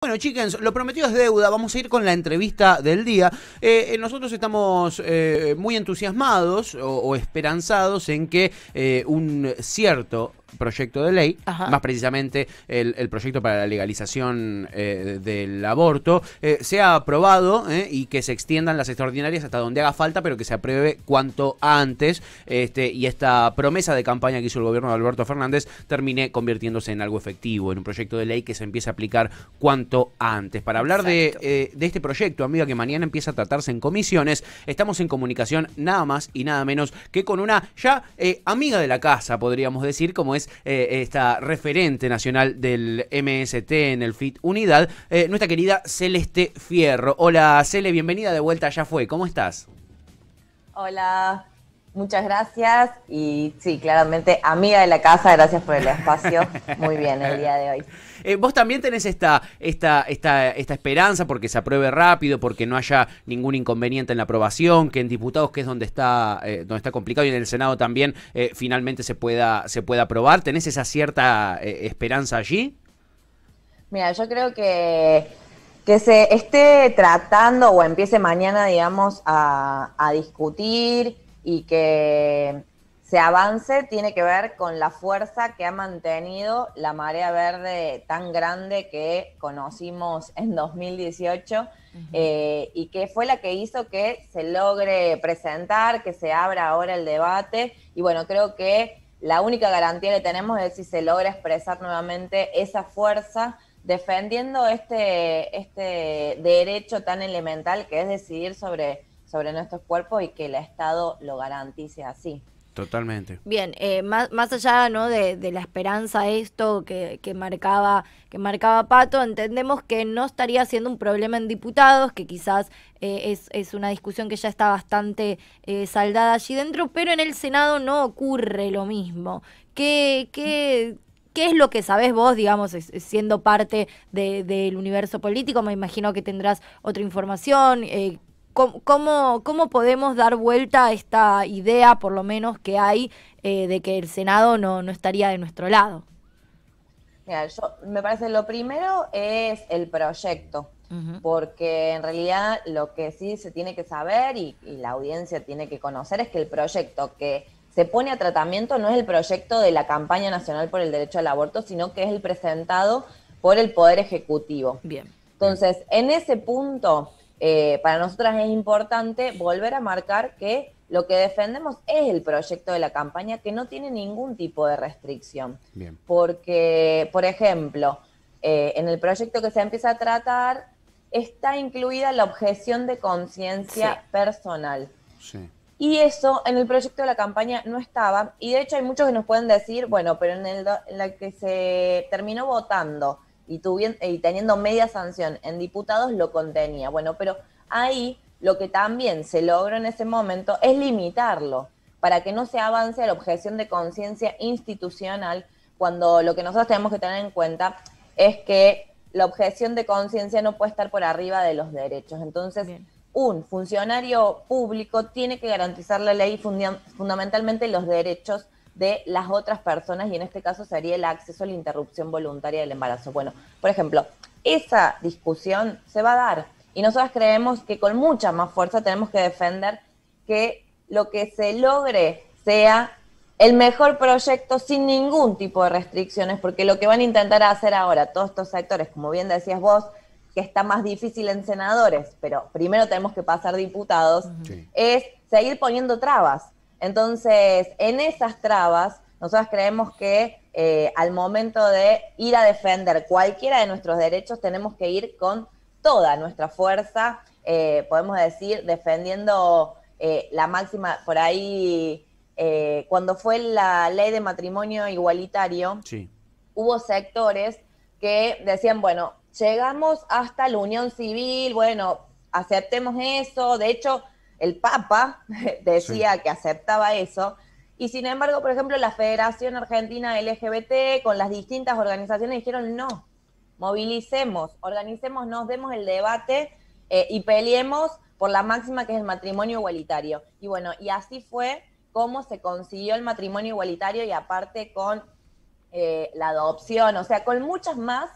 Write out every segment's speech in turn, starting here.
Bueno, chicos, lo prometido es deuda. Vamos a ir con la entrevista del día. Nosotros estamos muy entusiasmados o esperanzados en que un cierto proyecto de ley, más precisamente el proyecto para la legalización del aborto, sea aprobado y que se extiendan las extraordinarias hasta donde haga falta, pero que se apruebe cuanto antes, y esta promesa de campaña que hizo el gobierno de Alberto Fernández termine convirtiéndose en algo efectivo, en un proyecto de ley que se empiece a aplicar cuanto antes. Para hablar de este proyecto, amiga, que mañana empieza a tratarse en comisiones, estamos en comunicación nada más y nada menos que con una ya amiga de la casa, podríamos decir, como es esta referente nacional del MST en el FIT Unidad, nuestra querida Celeste Fierro. Hola, Cele, bienvenida de vuelta a Ya Fue. ¿Cómo estás? Hola, muchas gracias. Y sí, claramente, amiga de la casa, gracias por el espacio. Muy bien el día de hoy. Vos también tenés esta esperanza porque se apruebe rápido, porque no haya ningún inconveniente en la aprobación, que en diputados, que es donde está complicado, y en el Senado también finalmente se pueda aprobar. ¿Tenés esa cierta esperanza allí? Mira, yo creo que se esté tratando o empiece mañana, digamos, a discutir y que se avance, tiene que ver con la fuerza que ha mantenido la marea verde tan grande que conocimos en 2018 y que fue la que hizo que se logre presentar, que se abra ahora el debate. Y bueno, creo que la única garantía que tenemos es si se logra expresar nuevamente esa fuerza defendiendo este derecho tan elemental que es decidir sobre nuestros cuerpos y que el Estado lo garantice así. Totalmente. Bien, más allá, ¿no?, de la esperanza, esto que marcaba Pato, entendemos que no estaría siendo un problema en diputados, que quizás es una discusión que ya está bastante saldada allí dentro, pero en el Senado no ocurre lo mismo. ¿Qué es lo que sabés vos, digamos, siendo parte del universo político? Me imagino que tendrás otra información. ¿Cómo podemos dar vuelta a esta idea, por lo menos que hay, de que el Senado no estaría de nuestro lado? Mira, me parece lo primero es el proyecto, porque en realidad lo que sí se tiene que saber y la audiencia tiene que conocer es que el proyecto que se pone a tratamiento no es el proyecto de la campaña nacional por el derecho al aborto, sino que es el presentado por el Poder Ejecutivo. Bien. Entonces, en ese punto, para nosotras es importante volver a marcar que lo que defendemos es el proyecto de la campaña, que no tiene ningún tipo de restricción. Bien. Porque, por ejemplo, en el proyecto que se empieza a tratar está incluida la objeción de conciencia personal. Sí. Y eso en el proyecto de la campaña no estaba. Y de hecho hay muchos que nos pueden decir, bueno, pero en la que se terminó votando y teniendo media sanción en diputados lo contenía. Bueno, pero ahí lo que también se logró en ese momento es limitarlo para que no se avance a la objeción de conciencia institucional, cuando lo que nosotros tenemos que tener en cuenta es que la objeción de conciencia no puede estar por arriba de los derechos. Entonces, bien, un funcionario público tiene que garantizar la ley fundamentalmente los derechos de las otras personas, y en este caso sería el acceso a la interrupción voluntaria del embarazo. Bueno, por ejemplo, esa discusión se va a dar y nosotros creemos que con mucha más fuerza tenemos que defender que lo que se logre sea el mejor proyecto sin ningún tipo de restricciones, porque lo que van a intentar hacer ahora todos estos sectores, como bien decías vos, que está más difícil en senadores, pero primero tenemos que pasar diputados, es seguir poniendo trabas. Entonces, en esas trabas, nosotros creemos que al momento de ir a defender cualquiera de nuestros derechos, tenemos que ir con toda nuestra fuerza, podemos decir, defendiendo la máxima, por ahí, cuando fue la ley de matrimonio igualitario, hubo sectores que decían, bueno, llegamos hasta la unión civil, bueno, aceptemos eso. De hecho, el Papa decía que aceptaba eso. Y sin embargo, por ejemplo, la Federación Argentina LGBT con las distintas organizaciones dijeron no, movilicemos, organicémonos, demos el debate y peleemos por la máxima que es el matrimonio igualitario. Y bueno, y así fue como se consiguió el matrimonio igualitario, y aparte con la adopción, o sea, con muchas más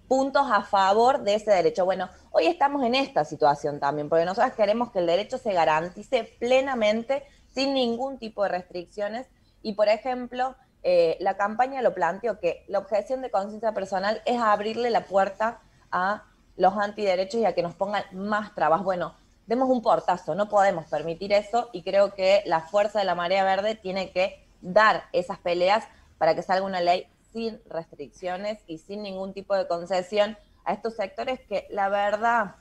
puntos a favor de ese derecho. Bueno, hoy estamos en esta situación también, porque nosotros queremos que el derecho se garantice plenamente, sin ningún tipo de restricciones, y por ejemplo, la campaña lo planteó que la objeción de conciencia personal es abrirle la puerta a los antiderechos y a que nos pongan más trabas. Bueno, demos un portazo, no podemos permitir eso, y creo que la fuerza de la marea verde tiene que dar esas peleas para que salga una ley sin restricciones y sin ningún tipo de concesión a estos sectores que la verdad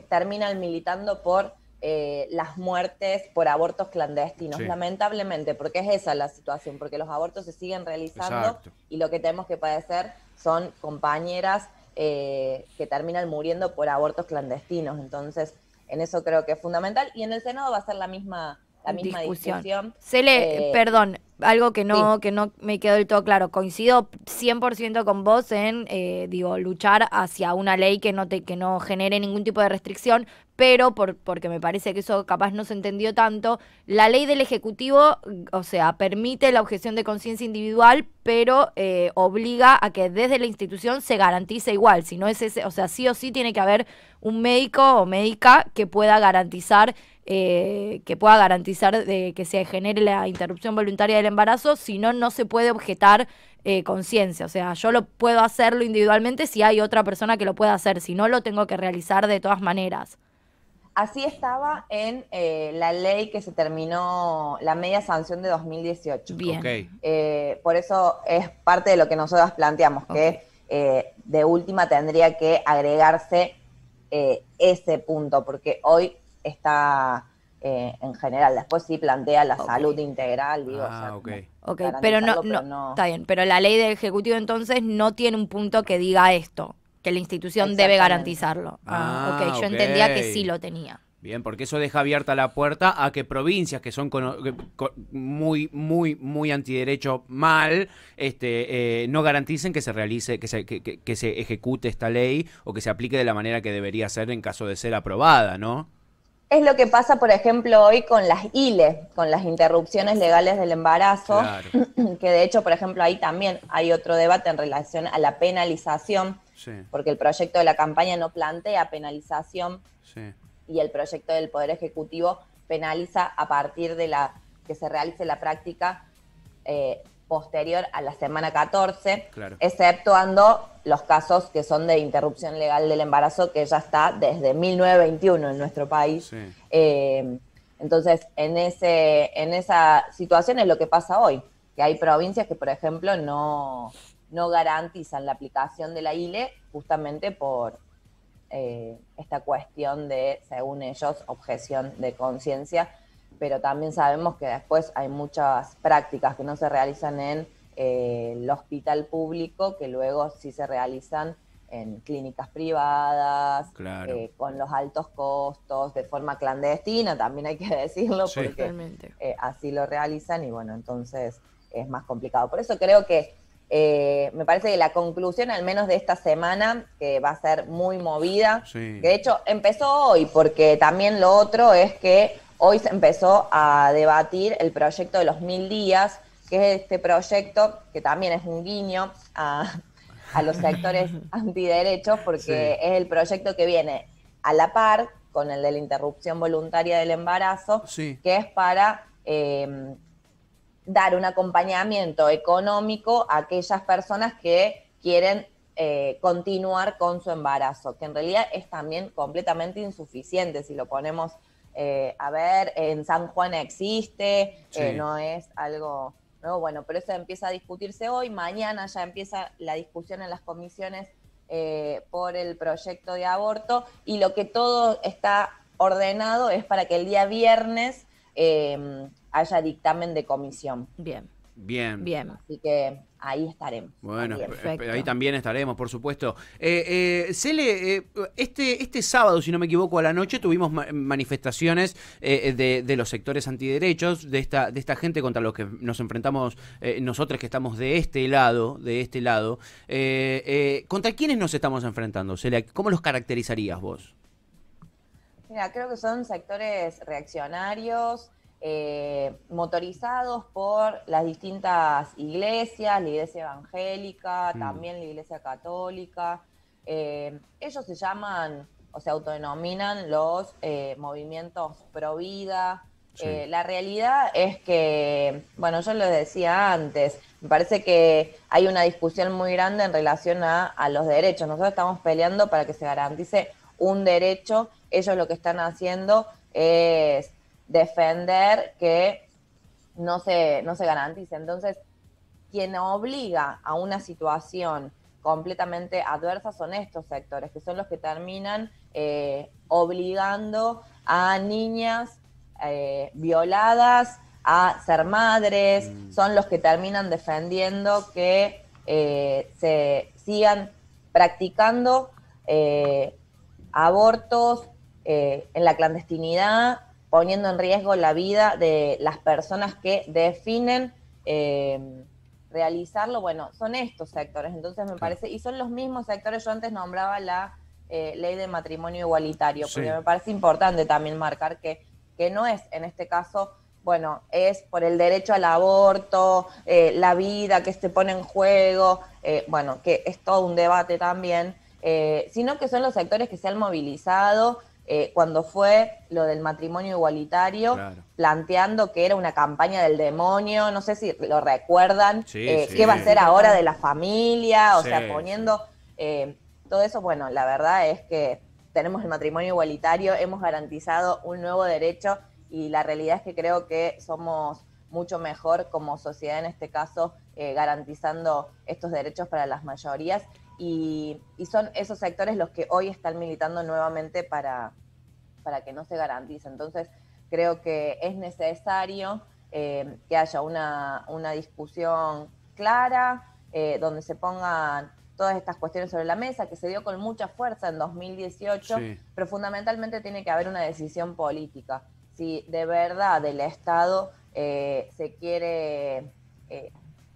terminan militando por las muertes por abortos clandestinos, sí, lamentablemente, porque es esa la situación, porque los abortos se siguen realizando. Exacto. Y lo que tenemos que padecer son compañeras que terminan muriendo por abortos clandestinos. Entonces, en eso creo que es fundamental, y en el Senado va a ser la misma discusión. Perdón, algo sí. que no me quedó del todo claro. Coincido 100% con vos en, luchar hacia una ley que no genere ningún tipo de restricción, pero porque me parece que eso capaz no se entendió tanto, la ley del Ejecutivo, o sea, permite la objeción de conciencia individual, pero obliga a que desde la institución se garantice igual. Si no es ese, o sea, sí o sí tiene que haber un médico o médica que pueda garantizar de que se genere la interrupción voluntaria del embarazo. Si no, no se puede objetar conciencia. O sea, yo lo puedo hacerlo individualmente si hay otra persona que lo pueda hacer. Si no, lo tengo que realizar de todas maneras. Así estaba en la ley que se terminó, la media sanción de 2018. Bien. Okay. Por eso es parte de lo que nosotros planteamos, que de última tendría que agregarse ese punto, porque hoy está en general, después sí plantea la salud integral, digo. Pero no, está bien, pero la ley del Ejecutivo entonces no tiene un punto que diga esto, que la institución debe garantizarlo. Yo entendía que sí lo tenía. Bien, porque eso deja abierta la puerta a que provincias que son muy antiderecho mal, no garanticen que se realice, que se ejecute esta ley o que se aplique de la manera que debería ser en caso de ser aprobada, ¿no? Es lo que pasa, por ejemplo, hoy con las ILE, con las interrupciones legales del embarazo, claro, que de hecho, por ejemplo, ahí también hay otro debate en relación a la penalización, sí, porque el proyecto de la campaña no plantea penalización, sí, y el proyecto del Poder Ejecutivo penaliza a partir de que se realice la práctica posterior a la semana 14, claro, exceptuando los casos que son de interrupción legal del embarazo, que ya está desde 1921 en nuestro país. Sí. Entonces, en esa situación es lo que pasa hoy, que hay provincias que, por ejemplo, no garantizan la aplicación de la ILE justamente por esta cuestión de, según ellos, objeción de conciencia, pero también sabemos que después hay muchas prácticas que no se realizan en el hospital público, que luego sí se realizan en clínicas privadas, claro, con los altos costos, de forma clandestina, también hay que decirlo, sí, porque así lo realizan, y bueno, entonces es más complicado. Por eso creo que me parece que la conclusión, al menos de esta semana, que va a ser muy movida, sí, que de hecho empezó hoy, porque también lo otro es que hoy se empezó a debatir el proyecto de los 1000 días, que es este proyecto que también es un guiño a los sectores antiderechos, porque sí, es el proyecto que viene a la par con el de la interrupción voluntaria del embarazo, sí, que es para dar un acompañamiento económico a aquellas personas que quieren continuar con su embarazo, que en realidad es también completamente insuficiente si lo ponemos a ver. En San Juan existe, sí, no es algo nuevo, bueno, pero eso empieza a discutirse hoy. Mañana ya empieza la discusión en las comisiones por el proyecto de aborto, y lo que todo está ordenado es para que el día viernes haya dictamen de comisión. Bien. Así que ahí estaremos. Bueno, ahí también estaremos, por supuesto. Cele, este sábado, si no me equivoco, a la noche tuvimos manifestaciones de los sectores antiderechos, de esta gente contra los que nos enfrentamos nosotros, que estamos de este lado. ¿Contra quiénes nos estamos enfrentando, Cele? ¿Cómo los caracterizarías vos? Mira, creo que son sectores reaccionarios, motorizados por las distintas iglesias, la iglesia evangélica, también la iglesia católica. Ellos se llaman o se autodenominan los movimientos pro vida. Sí. La realidad es que, bueno, yo lo decía antes, me parece que hay una discusión muy grande en relación a los derechos. Nosotros estamos peleando para que se garantice un derecho. Ellos lo que están haciendo es defender que no se garantice. Entonces, quien obliga a una situación completamente adversa son estos sectores, que son los que terminan obligando a niñas violadas a ser madres, son los que terminan defendiendo que se sigan practicando abortos en la clandestinidad, poniendo en riesgo la vida de las personas que definen realizarlo. Bueno, son estos sectores, entonces me parece, y son los mismos sectores. Yo antes nombraba la ley de matrimonio igualitario, porque me parece importante también marcar que no es, en este caso, bueno, es por el derecho al aborto, la vida que se pone en juego, bueno, que es todo un debate también, sino que son los sectores que se han movilizado cuando fue lo del matrimonio igualitario, planteando que era una campaña del demonio, no sé si lo recuerdan, qué va a ser ahora de la familia, o sea, poniendo todo eso. Bueno, la verdad es que tenemos el matrimonio igualitario, hemos garantizado un nuevo derecho y la realidad es que creo que somos mucho mejor como sociedad en este caso, garantizando estos derechos para las mayorías y son esos sectores los que hoy están militando nuevamente para que no se garantice. Entonces creo que es necesario que haya una discusión clara, donde se pongan todas estas cuestiones sobre la mesa, que se dio con mucha fuerza en 2018, pero fundamentalmente tiene que haber una decisión política. Si de verdad del Estado se quiere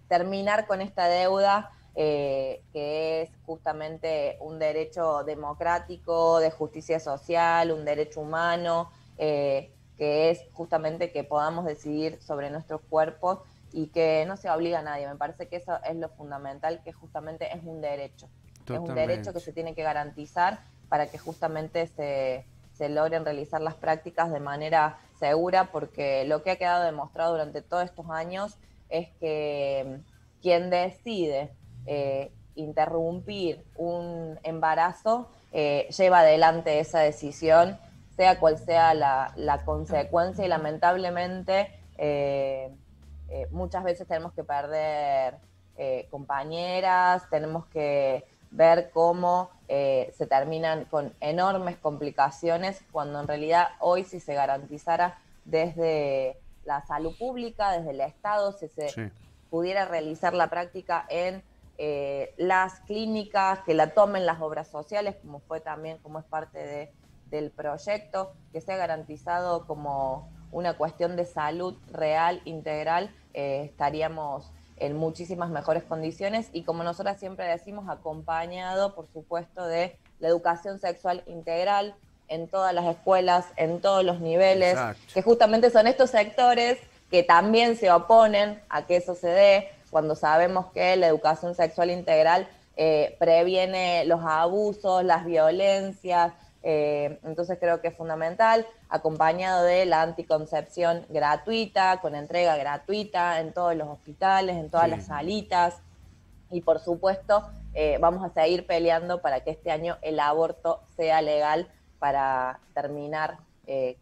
terminar con esta deuda, que es justamente un derecho democrático, de justicia social, un derecho humano, que es justamente que podamos decidir sobre nuestros cuerpos y que no se obliga a nadie. Me parece que eso es lo fundamental, que justamente es un derecho. Totalmente. Es un derecho que se tiene que garantizar para que justamente se logren realizar las prácticas de manera segura, porque lo que ha quedado demostrado durante todos estos años es que quien decide interrumpir un embarazo lleva adelante esa decisión, sea cual sea la consecuencia, y lamentablemente muchas veces tenemos que perder compañeras, tenemos que ver cómo se terminan con enormes complicaciones, cuando en realidad hoy, si se garantizara desde la salud pública, desde el Estado, si se pudiera realizar la práctica en las clínicas, que la tomen las obras sociales, como fue también, como es parte del proyecto, que sea garantizado como una cuestión de salud real, integral, estaríamos en muchísimas mejores condiciones y, como nosotras siempre decimos, acompañado, por supuesto, de la educación sexual integral en todas las escuelas, en todos los niveles. Exacto. Que justamente son estos sectores que también se oponen a que eso se dé, cuando sabemos que la educación sexual integral previene los abusos, las violencias. Entonces creo que es fundamental, acompañado de la anticoncepción gratuita, con entrega gratuita en todos los hospitales, en todas las salitas, y por supuesto vamos a seguir peleando para que este año el aborto sea legal, para terminar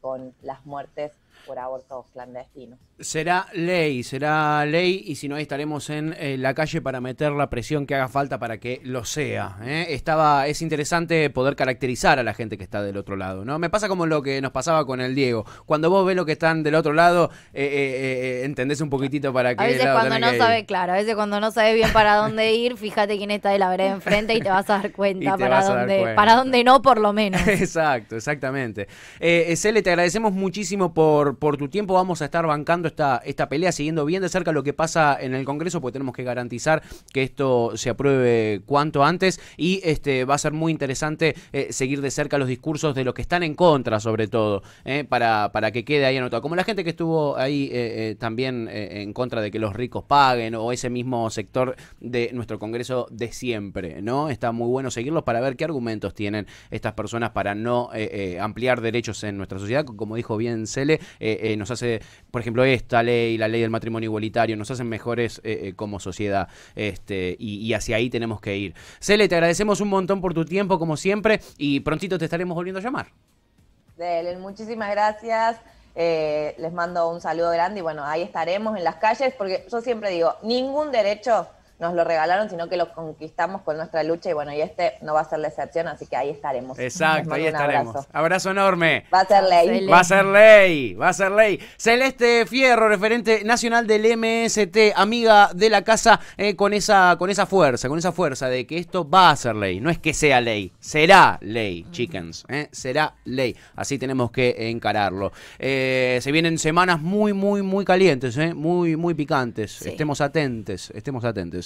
con las muertes por abortos clandestinos. Será ley, y si no, ahí estaremos en la calle para meter la presión que haga falta para que lo sea. Es interesante poder caracterizar a la gente que está del otro lado, ¿no? Me pasa como lo que nos pasaba con el Diego. Cuando vos ves lo que están del otro lado, entendés un poquitito para qué lado. A veces cuando no sabe, claro, a veces cuando no sabes bien para dónde ir, fíjate quién está de la vereda enfrente y te vas a dar cuenta para dónde no, por lo menos. Exacto, exactamente. Cele, te agradecemos muchísimo por por tu tiempo. Vamos a estar bancando esta pelea, siguiendo bien de cerca lo que pasa en el Congreso, porque tenemos que garantizar que esto se apruebe cuanto antes, y va a ser muy interesante seguir de cerca los discursos de los que están en contra, sobre todo, para que quede ahí anotado. Como la gente que estuvo ahí también en contra de que los ricos paguen, o ese mismo sector de nuestro Congreso de siempre, ¿no? Está muy bueno seguirlos para ver qué argumentos tienen estas personas para no ampliar derechos en nuestra sociedad. Como dijo bien Cele, nos hace, por ejemplo, esta ley, la ley del matrimonio igualitario, nos hacen mejores como sociedad, y hacia ahí tenemos que ir. Cele, te agradecemos un montón por tu tiempo, como siempre, y prontito te estaremos volviendo a llamar. Delen, muchísimas gracias. Les mando un saludo grande y bueno, ahí estaremos en las calles, porque yo siempre digo, ningún derecho nos lo regalaron, sino que lo conquistamos con nuestra lucha, y bueno, y no va a ser la excepción, así que ahí estaremos. Exacto, ahí estaremos. Abrazo enorme. Va a ser ley. Va a ser ley, va a ser ley. Celeste Fierro, referente nacional del MST, amiga de la casa, con esa fuerza de que esto va a ser ley. No es que sea ley, será ley, chickens, será ley. Así tenemos que encararlo. Se vienen semanas muy, muy, muy calientes, muy, muy picantes. Sí. Estemos atentos.